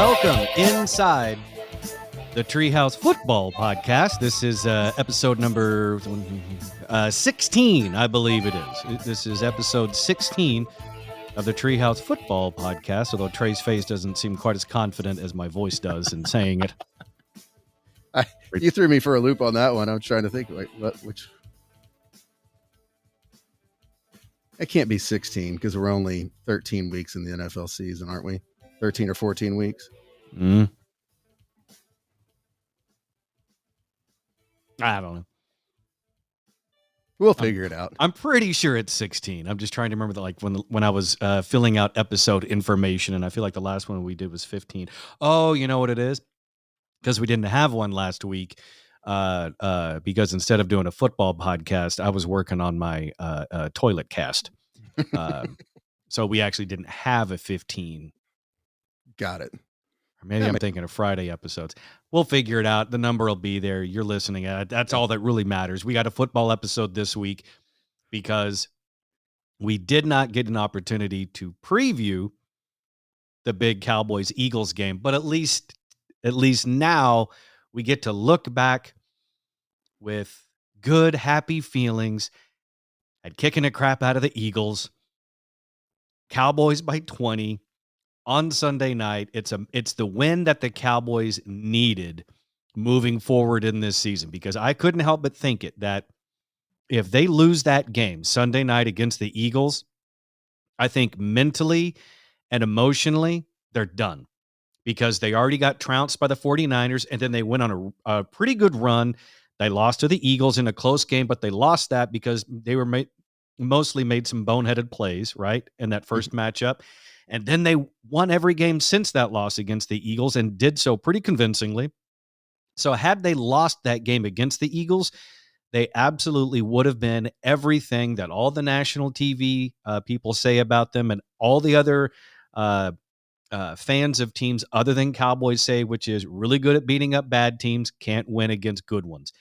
Welcome inside the Treehouse Football Podcast. This is episode number 16, I believe it is. This is episode 16 of the Treehouse Football Podcast, although Trey's face doesn't seem quite as confident as my voice does in saying it. You threw me for a loop on that one. I'm trying to think, which... It can't be 16 because we're only 13 weeks in the NFL season, aren't we? 13 or 14 weeks. I don't know. We'll figure it out. I'm pretty sure it's 16. I'm just trying to remember that, like when I was filling out episode information, and I feel like the last one we did was 15. Oh, you know what it is? Because we didn't have one last week. Because instead of doing a football podcast, I was working on my toilet cast. So we actually didn't have a 15. Got it. Or maybe I'm thinking of Friday episodes. We'll figure it out. The number will be there. You're listening. That's all that really matters. We got a football episode this week because we did not get an opportunity to preview the big Cowboys-Eagles game, but at least now we get to look back with good, happy feelings at kicking the crap out of the Eagles. Cowboys by 20 on Sunday night. It's the win that the Cowboys needed moving forward in this season, because I couldn't help but think that if they lose that game Sunday night against the Eagles, I think mentally and emotionally they're done, because they already got trounced by the 49ers, and then they went on a pretty good run. They lost to the Eagles in a close game, but they lost that because they were mostly made some boneheaded plays, right, in that first matchup. And then they won every game since that loss against the Eagles, and did so pretty convincingly. So had they lost that game against the Eagles, they absolutely would have been everything that all the national TV people say about them, and all the other fans of teams other than Cowboys say, which is really good at beating up bad teams, can't win against good ones.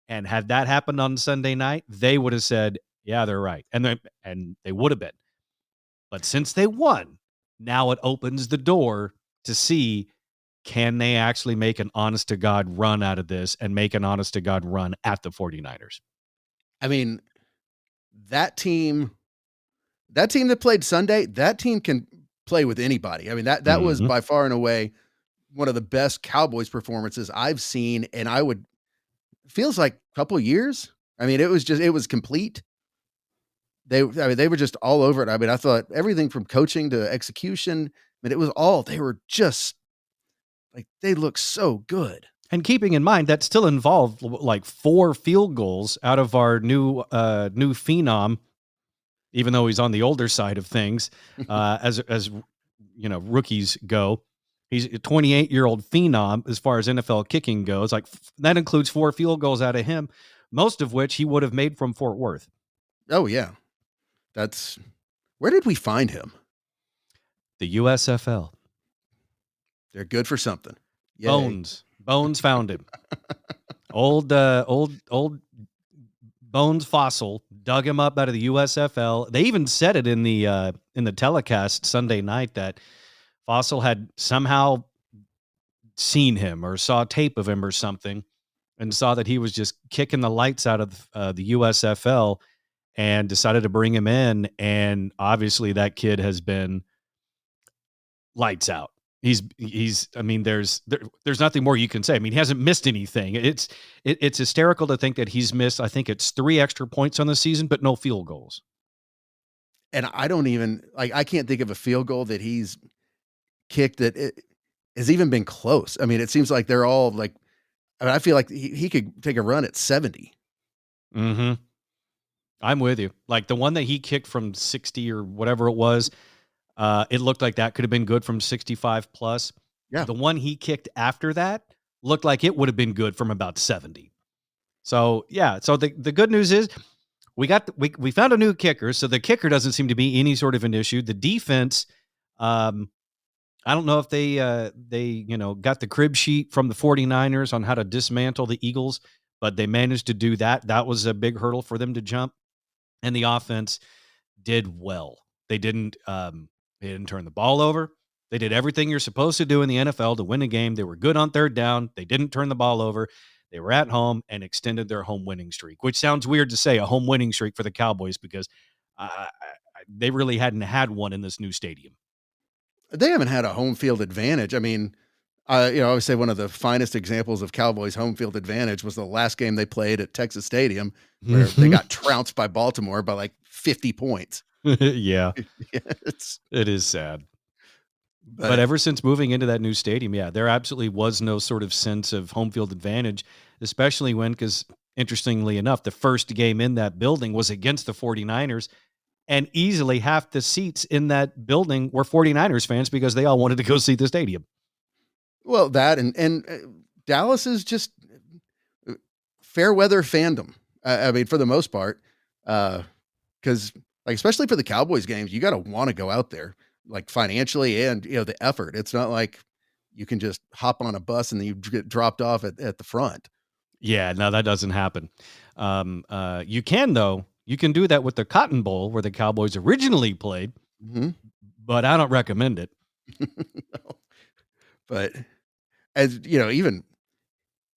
And had that happened on Sunday night, they would have said, yeah, they're right. And they would have been. But since they won, now it opens the door to see, can they actually make an honest-to-God run out of this and make an honest-to-God run at the 49ers? I mean, that team that played Sunday, that team can play with anybody. I mean, that was by far and away one of the best Cowboys performances I've seen, and feels like a couple years. I mean, it was complete. They were just all over it. I mean, I thought everything from coaching to execution, I mean, they were just like, they look so good. And keeping in mind that still involved like 4 field goals out of our new phenom, even though he's on the older side of things, as you know, rookies go. He's a 28-year-old phenom as far as NFL kicking goes. Like, that includes 4 field goals out of him, most of which he would have made from Fort Worth. Oh yeah. Where did we find him? The USFL. They're good for something. Yay. Bones found him. Old Bones Fossil dug him up out of the USFL. They even said it in the telecast Sunday night that Fossil had somehow seen him or saw tape of him or something, and saw that he was just kicking the lights out of the USFL, and decided to bring him in. And obviously that kid has been lights out. I mean, there's nothing more you can say. I mean, he hasn't missed anything. It's hysterical to think that he's missed, I think it's 3 extra points on the season, but no field goals. And I can't think of a field goal that he's kicked that it has even been close. I mean, it seems like they're all like, I feel like he could take a run at 70. Mm-hmm. I'm with you. Like the one that he kicked from 60 or whatever it was, it looked like that could have been good from 65 plus. Yeah. The one he kicked after that looked like it would have been good from about 70. So yeah. So the good news is we found a new kicker. So the kicker doesn't seem to be any sort of an issue. The defense, I don't know if they got the crib sheet from the 49ers on how to dismantle the Eagles, but they managed to do that. That was a big hurdle for them to jump. And the offense did well. They didn't turn the ball over. They did everything you're supposed to do in the NFL to win a game. They were good on third down. They didn't turn the ball over. They were at home and extended their home winning streak, which sounds weird to say, a home winning streak for the Cowboys, because they really hadn't had one in this new stadium. They haven't had a home field advantage. I mean, I would say one of the finest examples of Cowboys home field advantage was the last game they played at Texas Stadium, where they got trounced by Baltimore by like 50 points. Yeah, It's, it is sad. But but ever since moving into that new stadium, yeah, there absolutely was no sort of sense of home field advantage, especially when, because interestingly enough, the first game in that building was against the 49ers, and easily half the seats in that building were 49ers fans because they all wanted to go see the stadium. well, that and Dallas is just fair weather fandom. I mean, for the most part, because like especially for the Cowboys games, you got to want to go out there, like financially and the effort. It's not like you can just hop on a bus and then you get dropped off at the front. Yeah, no, that doesn't happen. You can, though. You can do that with the Cotton Bowl, where the Cowboys originally played, Mm-hmm. but I don't recommend it. No. But as even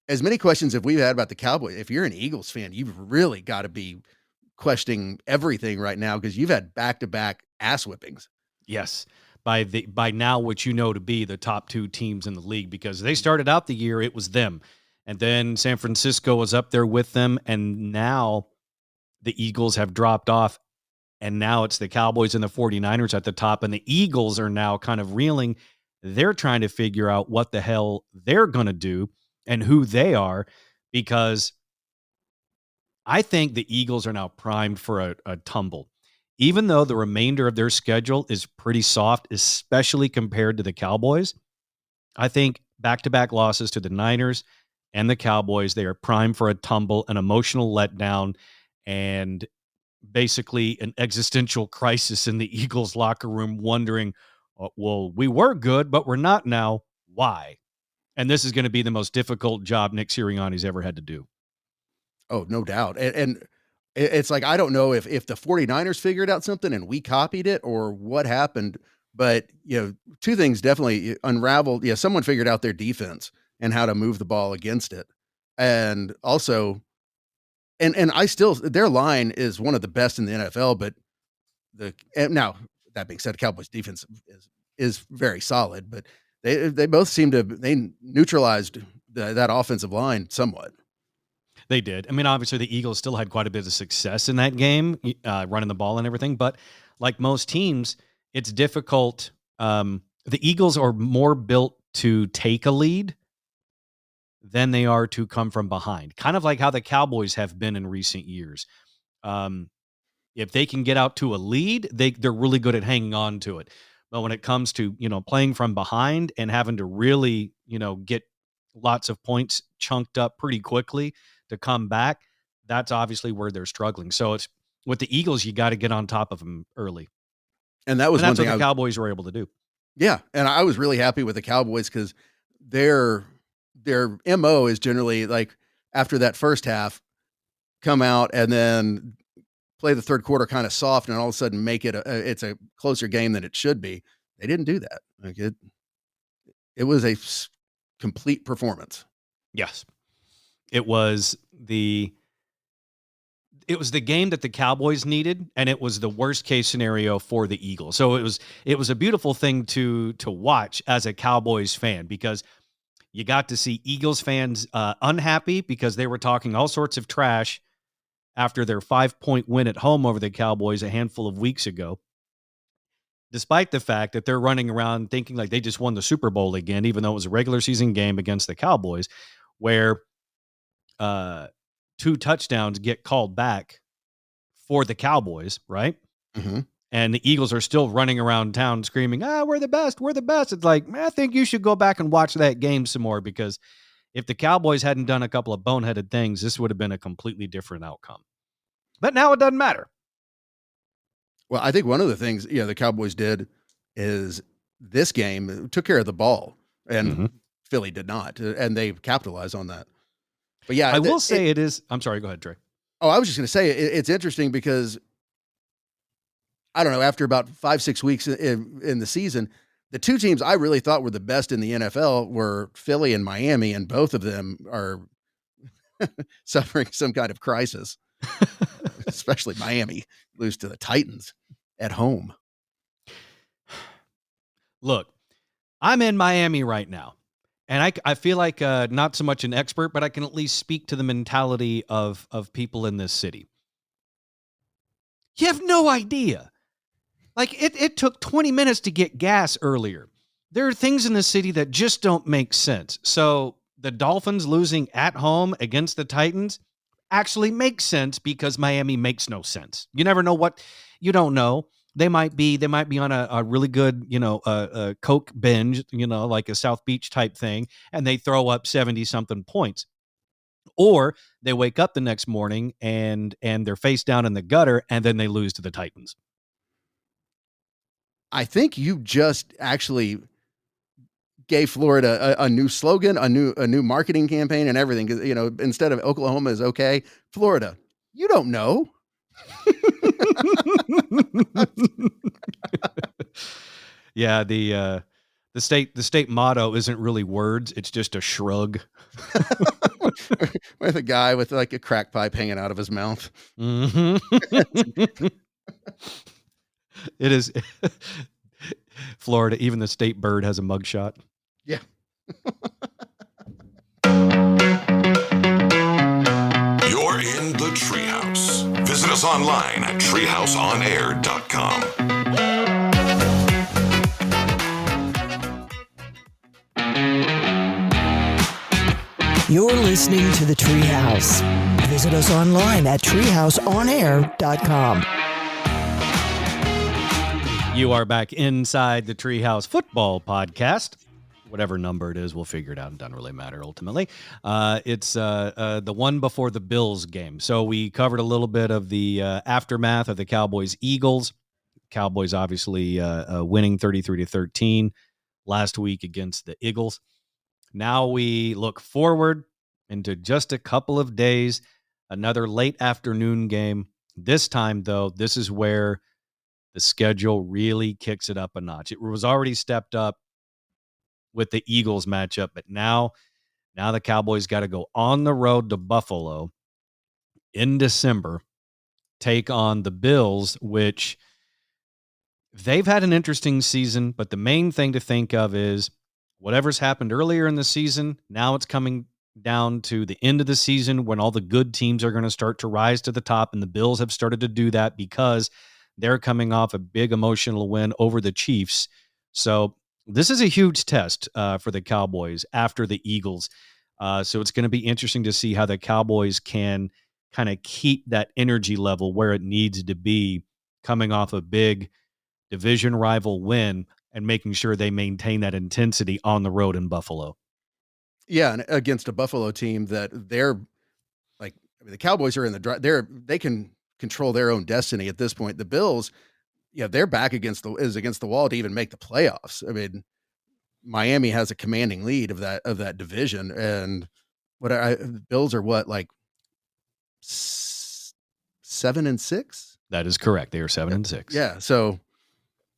as many questions as we've had about the Cowboys, if you're an Eagles fan, you've really got to be questioning everything right now because you've had back-to-back ass whippings. Yes, by now, what you know to be the top two teams in the league, because they started out the year, it was them, and then San Francisco was up there with them, and now the Eagles have dropped off, and now it's the Cowboys and the 49ers at the top, and the Eagles are now kind of reeling. They're trying to figure out what the hell they're going to do and who they are, because I think the Eagles are now primed for a tumble. Even though the remainder of their schedule is pretty soft, especially compared to the Cowboys, I think back-to-back losses to the Niners and the Cowboys, they are primed for a tumble, an emotional letdown, and basically an existential crisis in the Eagles locker room, wondering, well, we were good, but we're not now. Why? And this is going to be the most difficult job Nick Sirianni's ever had to do. Oh, no doubt. And it's like I don't know if the 49ers figured out something and we copied it or what happened, but two things definitely unraveled. Yeah, someone figured out their defense and how to move the ball against it. And also and I still their line is one of the best in the NFL, but and now that being said, Cowboys defense is very solid, but they both seem to they neutralized that offensive line somewhat. They did. I mean, obviously, the Eagles still had quite a bit of success in that game, running the ball and everything. But like most teams, it's difficult. The Eagles are more built to take a lead than they are to come from behind, kind of like how the Cowboys have been in recent years. Um, if they can get out to a lead, they're really good at hanging on to it. But when it comes to playing from behind and having to really get lots of points chunked up pretty quickly to come back, that's obviously where they're struggling. So it's with the Eagles, you got to get on top of them early, And that was and one that's what thing the Cowboys were able to do. yeah, and I was really happy with the Cowboys because their their MO is generally like after that first half, come out and then play the third quarter kind of soft, and all of a sudden make it it's a closer game than it should be. They didn't do that. Like it was a complete performance. Yes, it was the game that the Cowboys needed, and it was the worst case scenario for the Eagles. So it was a beautiful thing to watch as a Cowboys fan, because you got to see Eagles fans unhappy because they were talking all sorts of trash after their 5-point win at home over the Cowboys a handful of weeks ago, despite the fact that they're running around thinking like they just won the Super Bowl again, even though it was a regular season game against the Cowboys, where 2 touchdowns get called back for the Cowboys, right? Mm-hmm. And the Eagles are still running around town screaming, we're the best, we're the best. It's like, I think you should go back and watch that game some more, because if the Cowboys hadn't done a couple of boneheaded things, this would have been a completely different outcome. But now it doesn't matter. Well, I think one of the things the Cowboys did is this game took care of the ball, and Philly did not, and they capitalized on that. But yeah, I will say it is. I'm sorry. Go ahead, Trey. Oh, I was just going to say it's interesting because I don't know. After about 5-6 weeks in the season, the two teams I really thought were the best in the NFL were Philly and Miami, and both of them are suffering some kind of crisis, especially Miami lose to the Titans at home. Look, I'm in Miami right now, and I feel like not so much an expert, but I can at least speak to the mentality of people in this city. You have no idea. Like, it took 20 minutes to get gas earlier. There are things in the city that just don't make sense. So the Dolphins losing at home against the Titans actually makes sense because Miami makes no sense. You never know what you don't know. They might be on a really good, a Coke binge, like a South Beach type thing, and they throw up 70 something points. Or they wake up the next morning and they're face down in the gutter, and then they lose to the Titans. I think you just actually gave Florida a new slogan, a new marketing campaign, and everything. Because instead of Oklahoma is okay, Florida, you don't know. Yeah, the state motto isn't really words; it's just a shrug. With a guy with like a crack pipe hanging out of his mouth. Mm-hmm. It is Florida. Even the state bird has a mugshot. Yeah. You're in the Treehouse. Visit us online at treehouseonair.com. You're listening to the Treehouse. Visit us online at treehouseonair.com. You are back inside the Treehouse Football Podcast. Whatever number it is, we'll figure it out. It doesn't really matter ultimately. It's the one before the Bills game. So we covered a little bit of the aftermath of the Cowboys-Eagles. Cowboys obviously winning 33-13 last week against the Eagles. Now we look forward into just a couple of days, another late afternoon game. This time, though, this is where the schedule really kicks it up a notch. It was already stepped up with the Eagles matchup, but now the Cowboys got to go on the road to Buffalo in December, take on the Bills, which they've had an interesting season, but the main thing to think of is whatever's happened earlier in the season, now it's coming down to the end of the season when all the good teams are going to start to rise to the top, and the Bills have started to do that because they're coming off a big emotional win over the Chiefs. So this is a huge test for the Cowboys after the Eagles. So it's going to be interesting to see how the Cowboys can kind of keep that energy level where it needs to be coming off a big division rival win and making sure they maintain that intensity on the road in Buffalo. Yeah, and against a Buffalo team that they're like, I mean, the Cowboys are in the they can control their own destiny at this point. The Bills, they're back against the wall to even make the playoffs. I mean, Miami has a commanding lead of that division, and Bills are what, like 7-6? That is correct. They are 7-6. Yeah. So,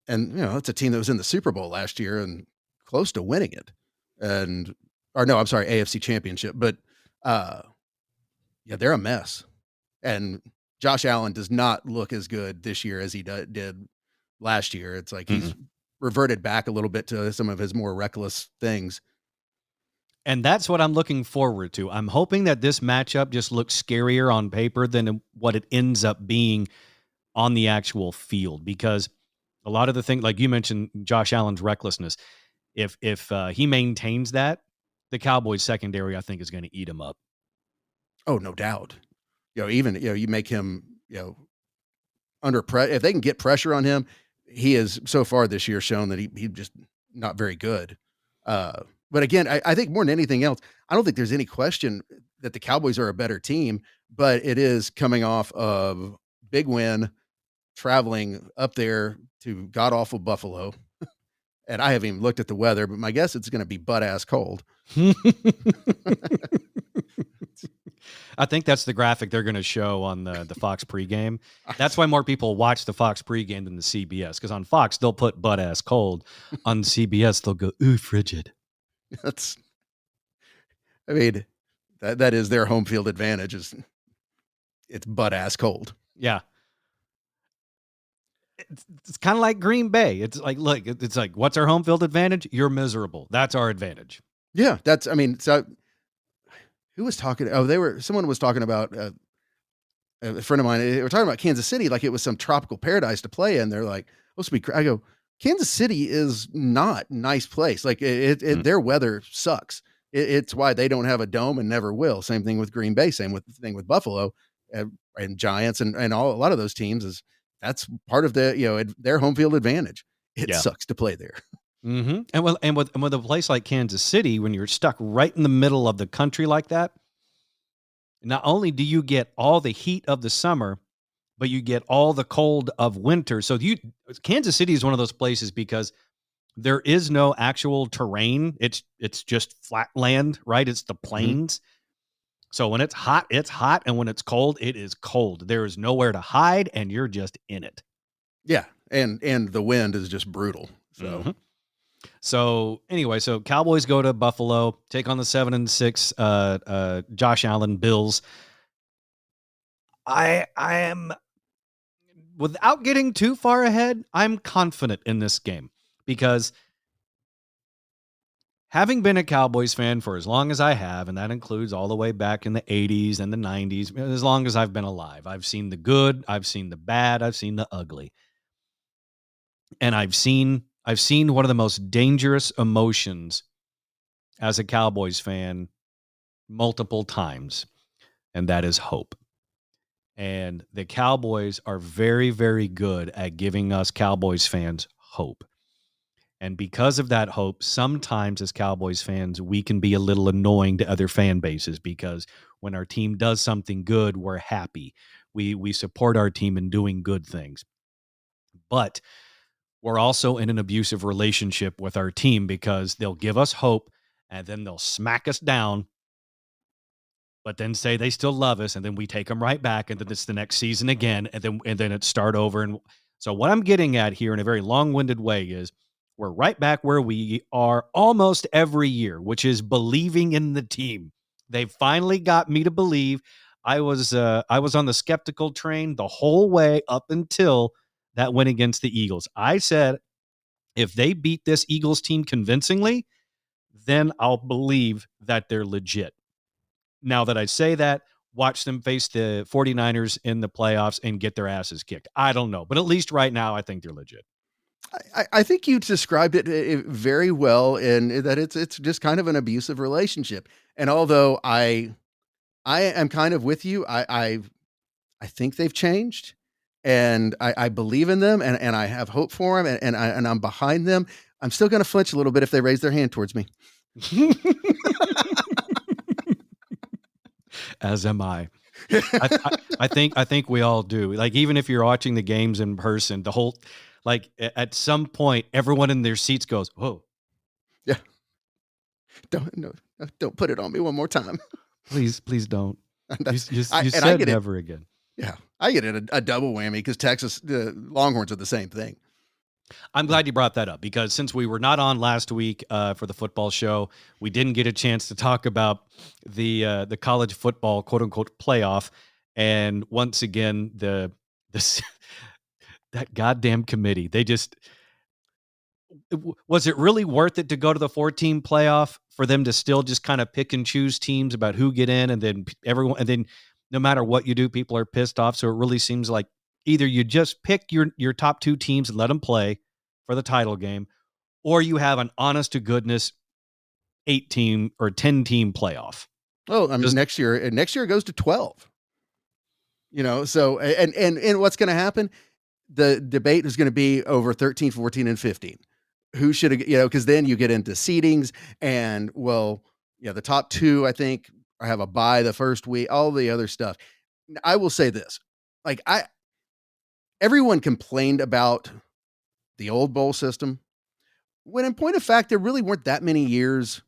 and it's a team that was in the Super Bowl last year and close to winning it, AFC Championship. But they're a mess, and Josh Allen does not look as good this year as he did last year. It's like he's reverted back a little bit to some of his more reckless things. And that's what I'm looking forward to. I'm hoping that this matchup just looks scarier on paper than what it ends up being on the actual field, because a lot of the things, like you mentioned, Josh Allen's recklessness, if he maintains that, the Cowboys secondary, I think, is going to eat him up. Oh, no doubt. Even you make him under pressure. If they can get pressure on him, he has so far this year shown that he just not very good. But again, I think more than anything else, I don't think there's any question that the Cowboys are a better team, but it is coming off of big win, traveling up there to god-awful Buffalo. And I haven't even looked at the weather, but my guess it's going to be butt-ass cold. I think that's the graphic they're going to show on the Fox pregame. That's why more people watch the Fox pregame than the CBS, because on Fox they'll put butt ass cold. On CBS they'll go ooh frigid. That's, I mean, that is their home field advantage. Is it's butt ass cold. Yeah. It's kind of like Green Bay. It's like, look, it's like, what's our home field advantage? You're miserable. That's our advantage. Yeah, I mean, so who was talking? Someone was talking about a friend of mine. They were talking about Kansas City like it was some tropical paradise to play in. They're like, supposed to be. I go, Kansas City is not a nice place. Like their weather sucks. It's why they don't have a dome and never will. Same thing with Green Bay. Same thing with Buffalo and Giants and a lot of those teams is that's part of their home field advantage. It sucks to play there. Mm-hmm. And with a place like Kansas City, when you're stuck right in the middle of the country like that, not only do you get all the heat of the summer, but you get all the cold of winter. So Kansas City is one of those places because there is no actual terrain. It's just flat land, right? It's the plains. Mm-hmm. So when it's hot, and when it's cold, it is cold. There is nowhere to hide, and you're just in it. Yeah, and the wind is just brutal. So. Mm-hmm. So anyway, Cowboys go to Buffalo, take on the 7-6 Josh Allen Bills. I am, without getting too far ahead, I'm confident in this game because having been a Cowboys fan for as long as I have, and that includes all the way back in the 80s and the 90s, as long as I've been alive, I've seen the good, I've seen the bad, I've seen the ugly. And I've seen one of the most dangerous emotions as a Cowboys fan multiple times, and that is hope. And the Cowboys are very, very good at giving us Cowboys fans hope. And because of that hope, sometimes as Cowboys fans, we can be a little annoying to other fan bases because when our team does something good, we're happy. We support our team in doing good things. But we're also in an abusive relationship with our team because they'll give us hope and then they'll smack us down, but then say they still love us, and then we take them right back, and then it's the next season again, and then it start over. And so what I'm getting at here in a very long-winded way is we're right back where we are almost every year, which is believing in the team. They finally got me to believe. I was on the skeptical train the whole way up until that win against the Eagles. I said, if they beat this Eagles team convincingly, then I'll believe that they're legit. Now that I say that, watch them face the 49ers in the playoffs and get their asses kicked. I don't know, but at least right now, I think they're legit. I think you described it very well in that it's just kind of an abusive relationship. And although I am kind of with you, I think they've changed. And I believe in them and I have hope for them and I'm behind them. I'm still going to flinch a little bit if they raise their hand towards me. As am I. I think we all do. Like, even if you're watching the games in person, the whole, like at some point, everyone in their seats goes, "Whoa, yeah, don't put it on me one more time, please don't." You said never again. Yeah, I get it a double whammy because Texas, the Longhorns are the same thing. I'm glad you brought that up because since we were not on last week for the football show, we didn't get a chance to talk about the college football quote unquote playoff. And once again, that goddamn committee, was it really worth it to go to the 4-team playoff for them to still just kind of pick and choose teams about who get in, and then no matter what you do, people are pissed off. So it really seems like either you just pick your top 2 teams and let them play for the title game, or you have an honest to goodness 8-team or 10-team playoff. Oh, I mean, next year it goes to 12. So and what's going to happen? The debate is going to be over 13, 14, and 15. Who should have, because then you get into seedings and the top 2, I think, have a bye the first week, all the other stuff. I will say this, everyone complained about the old bowl system when in point of fact, there really weren't that many years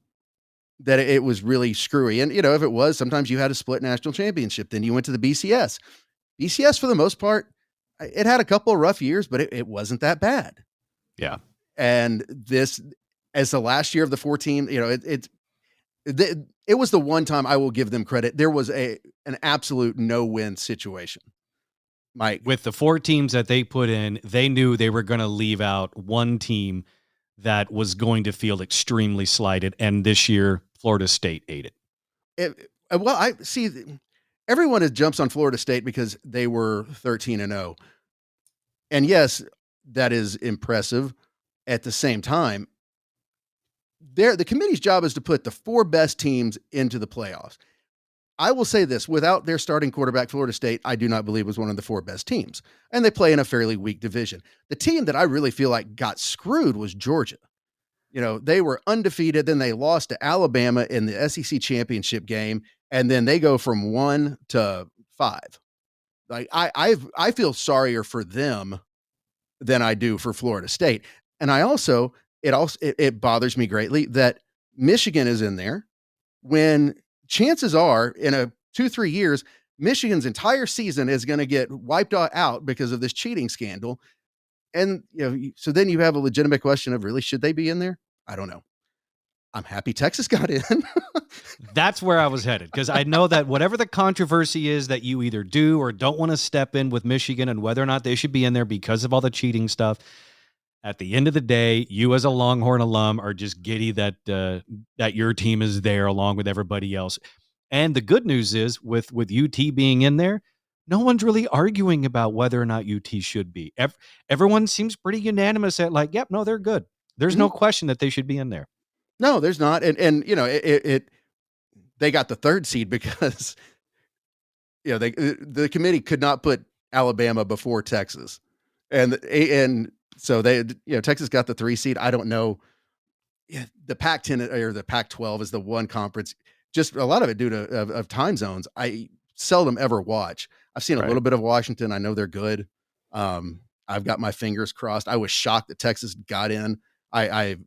that it was really screwy. And, if it was, sometimes you had a split national championship, then you went to the BCS. BCS, for the most part, it had a couple of rough years, but it wasn't that bad. Yeah. And this, as the last year of the 14, it was the one time I will give them credit. There was an absolute no-win situation. Mike, with the 4 teams that they put in, they knew they were going to leave out one team that was going to feel extremely slighted. And this year, Florida State ate it. Well, I see everyone jumps on Florida State because they were 13-0. And yes, that is impressive. At the same time, the committee's job is to put the 4 best teams into the playoffs. I will say this, without their starting quarterback, Florida State, I do not believe was one of the 4 best teams. And they play in a fairly weak division. The team that I really feel like got screwed was Georgia. They were undefeated. Then they lost to Alabama in the SEC championship game. And then they go from 1 to 5. Like I feel sorrier for them than I do for Florida State. And it bothers me greatly that Michigan is in there when chances are in 2-3 years, Michigan's entire season is going to get wiped out because of this cheating scandal. And, so then you have a legitimate question of really, should they be in there? I don't know. I'm happy Texas got in. That's where I was headed, because I know that whatever the controversy is that you either do or don't want to step in with Michigan and whether or not they should be in there because of all the cheating stuff, at the end of the day, you as a Longhorn alum are just giddy that your team is there along with everybody else. And the good news is with UT being in there, no one's really arguing about whether or not UT should be. Everyone seems pretty unanimous at yep, no, they're good. There's no question that they should be in there. No, there's not. And they got the 3rd seed because the committee could not put Alabama before Texas. And so Texas got the 3 seed. I don't know. Yeah, the Pac-10 or the Pac-12 is the one conference. Just a lot of it due to of time zones. I seldom ever watch. I've seen a little bit of Washington. I know they're good. I've got my fingers crossed. I was shocked that Texas got in. I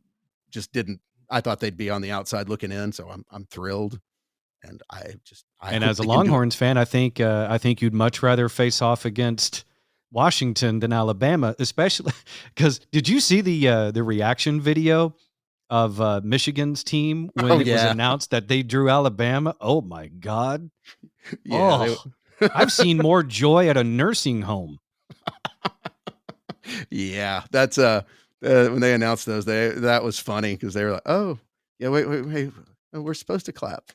just didn't. I thought they'd be on the outside looking in. So I'm thrilled. And and as a Longhorns fan, I think you'd much rather face off against Washington than Alabama, especially because did you see the reaction video of Michigan's team when it was announced that they drew Alabama? Oh my God. Yeah. I've seen more joy at a nursing home. Yeah. That's when they announced those, that was funny because they were like, oh yeah, wait, we're supposed to clap.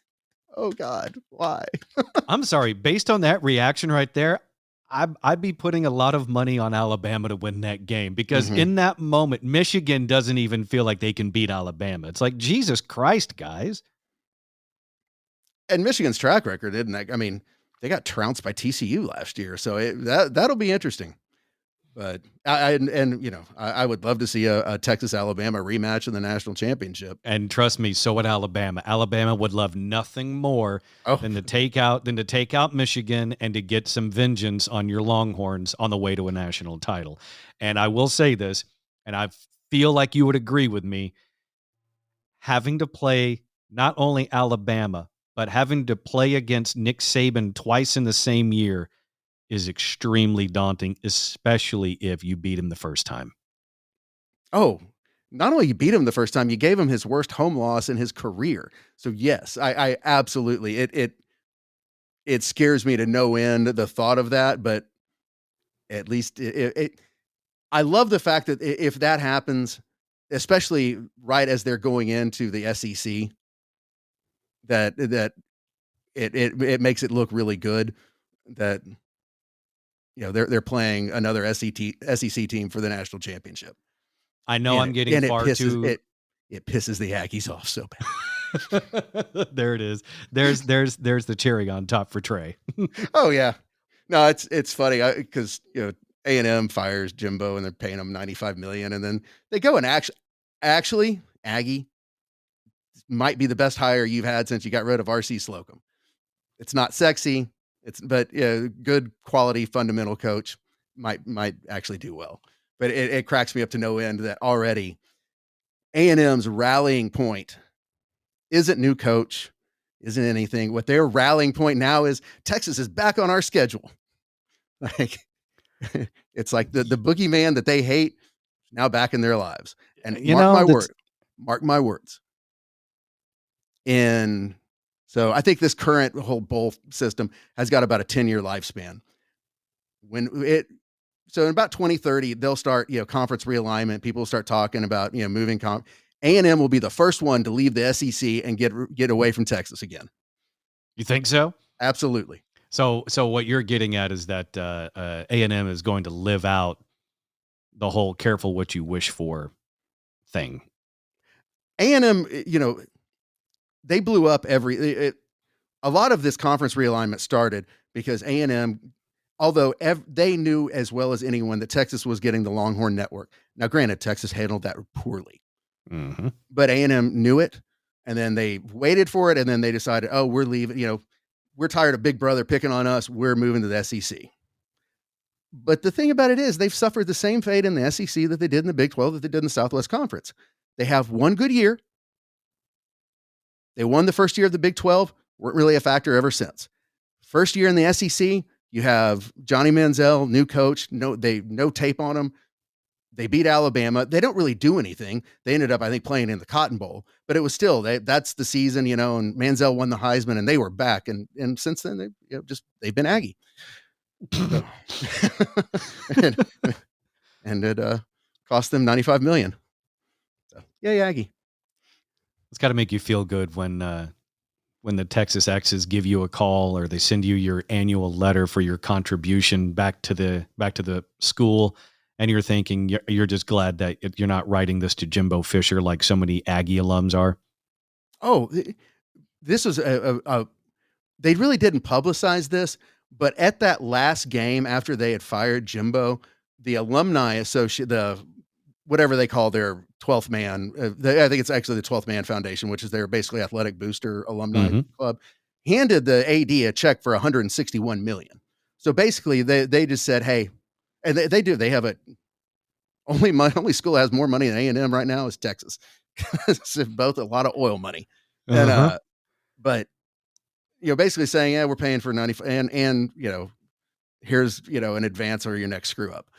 Oh God, why? I'm sorry. Based on that reaction right there, I'd be putting a lot of money on Alabama to win that game because in that moment, Michigan doesn't even feel like they can beat Alabama. It's like, Jesus Christ, guys. And Michigan's track record, isn't that? I mean, they got trounced by TCU last year, so that'll be interesting. But I would love to see a Texas-Alabama rematch in the national championship. And trust me, so would Alabama. Alabama would love nothing more than to take out Michigan and to get some vengeance on your Longhorns on the way to a national title. And I will say this, and I feel like you would agree with me, having to play not only Alabama, but having to play against Nick Saban twice in the same year is extremely daunting, especially if you beat him the first time. Oh, not only you beat him the first time, you gave him his worst home loss in his career. So yes, I absolutely, it scares me to no end, the thought of that, but at least I love the fact that if that happens, especially right as they're going into the SEC, that it makes it look really good that they're playing another SEC team for the national championship. I know I'm getting far too. It pisses the Aggies off so bad. There it is. There's the cherry on top for Trey. Oh yeah, no, it's funny because A&M fires Jimbo and they're paying him $95 million, and then they go and actually Aggie might be the best hire you've had since you got rid of R.C. Slocum. It's not sexy. But good quality fundamental coach might actually do well. But it cracks me up to no end that already A&M's rallying point isn't new coach, isn't anything. What their rallying point now is Texas is back on our schedule. Like it's like the boogeyman that they hate now back in their lives. And mark my words. And so I think this current whole bowl system has got about a 10-year lifespan. So in about 2030, they'll start, conference realignment. People will start talking about, moving A&M will be the first one to leave the SEC and get away from Texas again. You think so? Absolutely. So what you're getting at is that A&M is going to live out the whole careful what you wish for thing. A&M, they blew up a lot of this conference realignment started because A&M, although they knew as well as anyone that Texas was getting the Longhorn Network. Now, granted, Texas handled that poorly, but A&M knew it, and then they waited for it, and then they decided, oh, we're leaving. We're tired of Big Brother picking on us. We're moving to the SEC. But the thing about it is they've suffered the same fate in the SEC that they did in the Big 12, that they did in the Southwest Conference. They have one good year. They won the first year of the Big 12, weren't really a factor ever since. First year in the SEC, you have Johnny Manziel, new coach, no tape on them. They beat Alabama. They don't really do anything. They ended up, I think, playing in the Cotton Bowl, but it was still, that's the season, and Manziel won the Heisman and they were back. And since then they've been Aggie. So, and it cost them $95 million. So yay, Aggie. It's got to make you feel good when the Texas X's give you a call or they send you your annual letter for your contribution back to the school, and you're thinking you're just glad that you're not writing this to Jimbo Fisher like so many Aggie alums are. Oh, this was they really didn't publicize this, but at that last game after they had fired Jimbo, the alumni associate, whatever they call their 12th man, I think it's actually the 12th man foundation, which is their basically athletic booster alumni club, handed the AD a check for $161 million. So basically they just said, hey, and they have only school that has more money than A&M right now is Texas. It's both a lot of oil money. And, but basically saying, yeah, we're paying for 90 and here's, an advance or your next screw up.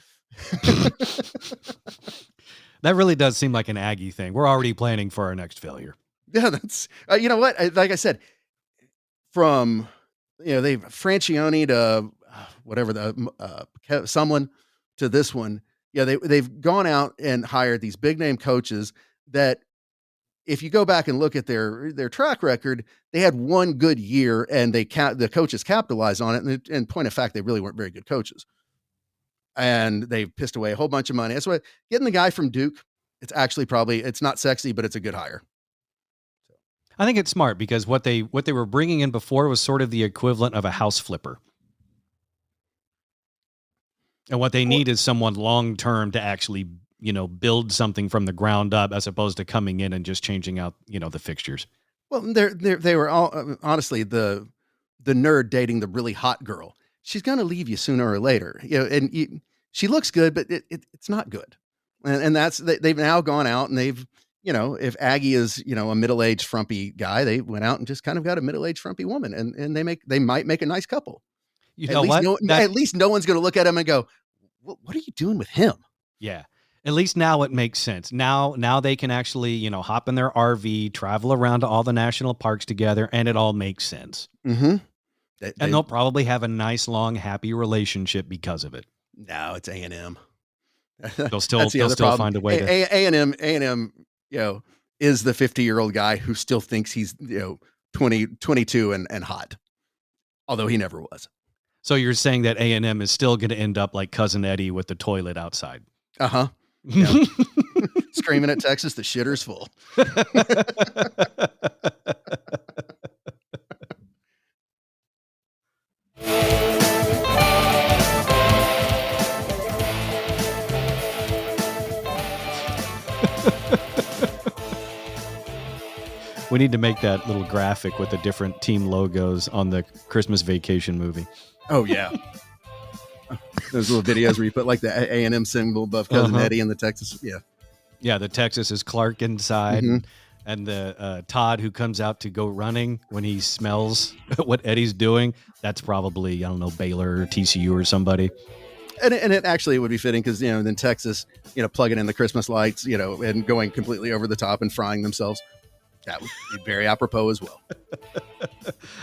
That really does seem like an Aggie thing. We're already planning for our next failure. Yeah, that's you know what? Like I said, from they've Francione to whatever someone to this one. Yeah, they've gone out and hired these big name coaches that, if you go back and look at their track record, they had one good year and the coaches capitalized on it. And point of fact, they really weren't very good coaches. And they pissed away a whole bunch of money. That's why getting the guy from Duke, it's actually it's not sexy, but it's a good hire. I think it's smart because what they were bringing in before was sort of the equivalent of a house flipper. And what they need is someone long-term to actually, build something from the ground up as opposed to coming in and just changing out, the fixtures. Well, they were all, honestly, the nerd dating the really hot girl. She's going to leave you sooner or later, she looks good, but it's not good. And that's, they've now gone out and they've, if Aggie is, a middle-aged frumpy guy, they went out and just kind of got a middle-aged frumpy woman and they might make a nice couple. At least no one's going to look at him and go, what are you doing with him? Yeah. At least now it makes sense. Now they can actually, hop in their RV, travel around to all the national parks together, and it all makes sense. Mm-hmm. And they'll probably have a nice, long, happy relationship because of it. No, it's A&M. They'll still find a way to A&M, is the 50-year-old guy who still thinks he's, 22 and hot. Although he never was. So you're saying that A&M is still going to end up like Cousin Eddie with the toilet outside. Uh-huh. Yeah. Screaming at Texas, the shitter's full. We need to make that little graphic with the different team logos on the Christmas Vacation movie. Oh, yeah. Those little videos where you put like the A&M symbol above Cousin Eddie and the Texas. Yeah. Yeah. The Texas is Clark inside. Mm-hmm. And the Todd who comes out to go running when he smells what Eddie's doing, that's probably, I don't know, Baylor or TCU or somebody. And it actually would be fitting because, in Texas, plugging in the Christmas lights, and going completely over the top and frying themselves. That would be very apropos as well.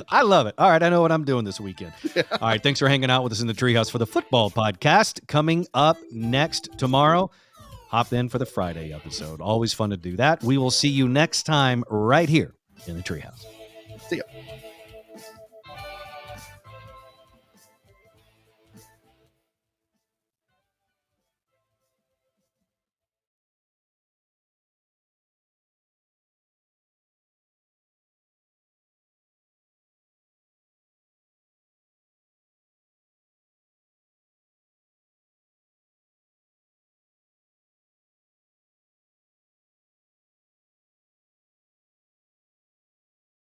I love it. All right, I know what I'm doing this weekend. Yeah. All right, thanks for hanging out with us in the Treehouse for the football podcast. Coming up next tomorrow, hop in for the Friday episode. Always fun to do that. We will see you next time right here in the Treehouse. See ya.